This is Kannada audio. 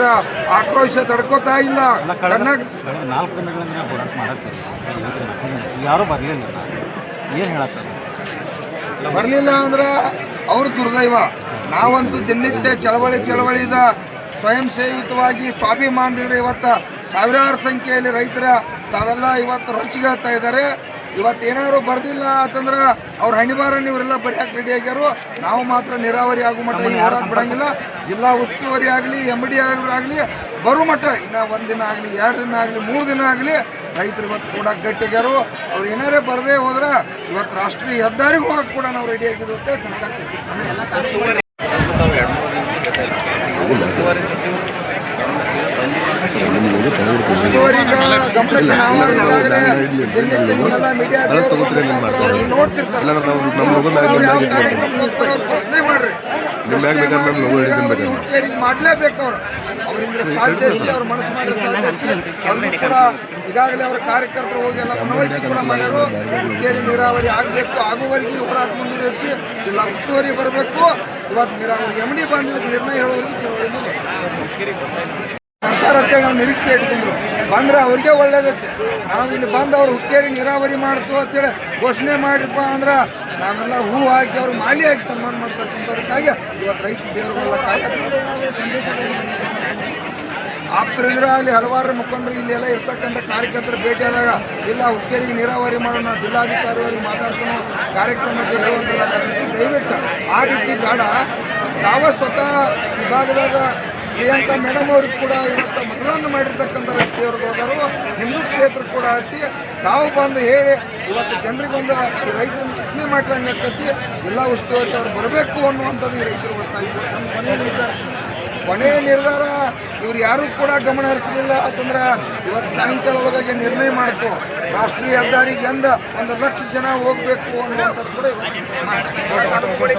ರೈತರ ಆಕ್ರೋಶ ತಡ್ಕೋತಾ ಇಲ್ಲ. 4 ದಿನಗಳಿಂದ ಹೋರಾಟ ಮಾಡತ್ತೀರಿ, ಯಾರೂ ಬರಲಿಲ್ಲ, ಏನು ಹೇಳತ್ತಾರೆ? ಬರಲಿಲ್ಲ ಅಂದ್ರೆ ಅವ್ರ ದುರ್ದೈವ. ನಾವಂತೂ ದಿನನಿತ್ಯ ಚಳವಳಿದ ಸ್ವಯಂ ಸೇವಿತವಾಗಿ ಸ್ವಾಭಿಮಾನದಿದ್ರೆ ಇವತ್ತು ಸಾವಿರಾರು ಸಂಖ್ಯೆಯಲ್ಲಿ ರೈತರ ತಾವೆಲ್ಲ ಇವತ್ತು ರೊಚ್ಚಿಗೆಳ್ತಾ ಇದ್ದಾರೆ. ಇವತ್ತು ಏನಾದ್ರು ಬರ್ದಿಲ್ಲ ಅಂತಂದ್ರೆ ಅವ್ರ ಹಣಿಬಾರನ್ನು ಇವರೆಲ್ಲ ಬರೆಯಕ್ಕೆ ರೆಡಿ ಆಗ್ಯಾರು. ನಾವು ಮಾತ್ರ ನೀರಾವರಿ ಆಗೋ ಮಟ್ಟ ಈ ಹೋರಾಟ ಬಿಡಂಗಿಲ್ಲ. ಜಿಲ್ಲಾ ಉಸ್ತುವಾರಿ ಆಗಲಿ MD ಆಗಲಿ ಬರೋ ಮಟ್ಟ ಇನ್ನು 1 ದಿನ ಆಗಲಿ 2 ದಿನ ಆಗಲಿ 3 ದಿನ ಆಗಲಿ ರೈತರು ಇವತ್ತು ಕೂಡ ಗಟ್ಟಿಗ್ಯಾರು. ಅವ್ರು ಏನಾರೇ ಬರದೇ ಹೋದ್ರೆ ಇವತ್ತು ರಾಷ್ಟ್ರೀಯ ಹೆದ್ದಾರಿಗೆ ಹೋಗಕ್ಕೆ ಕೂಡ ನಾವು ರೆಡಿ ಆಗಿದ್ದು ಅಂತ ಸರ್ಕಾರ ಉಸ್ತುವಾರಿಗ ಗಮನಕ್ಕೆ ನಾವಾಗಲೇ ಮೀಡಿಯಾ ನೋಡ್ತಿರ್ತಾರೆ. ಪ್ರಶ್ನೆ ಮಾಡ್ರಿ, ಮಾಡಲೇಬೇಕು. ಅವರಿಂದ ಸಾಧ್ಯ ಐತಿ, ಅವ್ರ ಮನಸ್ಸು ಮಾಡಿದ್ರೆ ಸಾಧ್ಯ ಐತಿ. ಅವ್ರಿಗೂ ಕೂಡ ಈಗಾಗಲೇ ಅವರ ಕಾರ್ಯಕರ್ತರು ಹೋಗಿ ಎಲ್ಲ ಮನವರಿಕೆ ಕೂಡ ಮಾಡ್ಯಾರು. ಹುಕ್ಕೇರಿ ನೀರಾವರಿ ಆಗಬೇಕು, ಆಗುವವರೆಗೆ ಹೋರಾಟ ಮುಂದುವರಿಸಿ ಇಲ್ಲ ಉಸ್ತುವಾರಿ ಬರಬೇಕು. ಇವತ್ತು ನೀರಾವರಿ MD ಬಂದಿದ್ದಕ್ಕೆ ನಿರ್ಣಯ ಹೇಳೋವರೆಗೆ ಚಳವಳಿ ಸರ್ಕಾರ ಅಂತೇಳಿ ನಾವು ನಿರೀಕ್ಷೆ ಇಟ್ಕೊಂಡ್ರು. ಬಂದ್ರೆ ಅವ್ರಿಗೆ ಒಳ್ಳೇದೈತೆ. ನಾವು ಇಲ್ಲಿ ಬಂದು ಅವ್ರು ಹುಕ್ಕೇರಿ ನೀರಾವರಿ ಮಾಡ್ತು ಅಂತೇಳಿ ಘೋಷಣೆ ಮಾಡಿರಪ್ಪ ಅಂದ್ರೆ ನಾವೆಲ್ಲ ಹೂ ಹಾಕಿ ಅವ್ರು ಮಾಲಿ ಹಾಕಿ ಸನ್ಮಾನ ಮಾಡ್ತಕ್ಕಂಥದಕ್ಕಾಗಿ ಇವತ್ತು ರೈತ ದೇವರುಗಳ ಆಪ್ತರಿಂದ ಆಗಲಿ ಹಲವಾರು ಮುಖಂಡರು ಇಲ್ಲೆಲ್ಲ ಇರ್ತಕ್ಕಂಥ ಕಾರ್ಯಕರ್ತರು ಭೇಟಿಯಾದಾಗ ಇಲ್ಲ ಹುಕ್ಕೇರಿಗೆ ನೀರಾವರಿ ಮಾಡೋಣ, ಜಿಲ್ಲಾಧಿಕಾರಿಯವರಿಗೆ ಮಾತಾಡ್ಕೊಂಡು ಕಾರ್ಯಕ್ರಮಕ್ಕೆ ಹೇಳುವಂಥಲ್ಲ. ದಯವಿಟ್ಟು ಆ ರೀತಿ ಬೇಡ. ತಾವ ಸ್ವತಃ ವಿಭಾಗದಾಗ ಪ್ರಿಯಾಂಕಾ ಮೇಡಮ್ ಅವ್ರಿಗೆ ಕೂಡ ಇವತ್ತು ಮತದಾನ ಮಾಡಿರ್ತಕ್ಕಂಥ ವ್ಯಕ್ತಿಯವ್ರಿಗೆ ಹೋದರು. ನಿಮ್ಮದು ಕ್ಷೇತ್ರ ಕೂಡ ಐತಿ. ತಾವು ಬಂದು ಹೇಳಿ ಇವತ್ತು ಜನರಿಗೊಂದು ರೈತರನ್ನು ರಕ್ಷಣೆ ಮಾಡಿದಂಗೆ ಆಗ್ತೈತಿ. ಎಲ್ಲ ಉಸ್ತುವಾರಿ ಅವ್ರು ಬರಬೇಕು ಅನ್ನುವಂಥದ್ದು ಈ ರೈತರು ಒತ್ತಾಯಿಸ್ತಾರೆ. ಕೊನೆಯ ನಿರ್ಧಾರ ಇವ್ರು ಯಾರೂ ಕೂಡ ಗಮನ ಹರಿಸಲಿಲ್ಲ ಅಂತಂದ್ರೆ ಇವತ್ತು ಸಾಯಂಕಾಲ ಒಳಗೆ ನಿರ್ಣಯ ಮಾಡ್ತು. ರಾಷ್ಟ್ರೀಯ ಹೆದ್ದಾರಿಗೆ 1 ಲಕ್ಷ ಜನ ಹೋಗಬೇಕು ಅನ್ನುವಂಥದ್ದು ಕೂಡ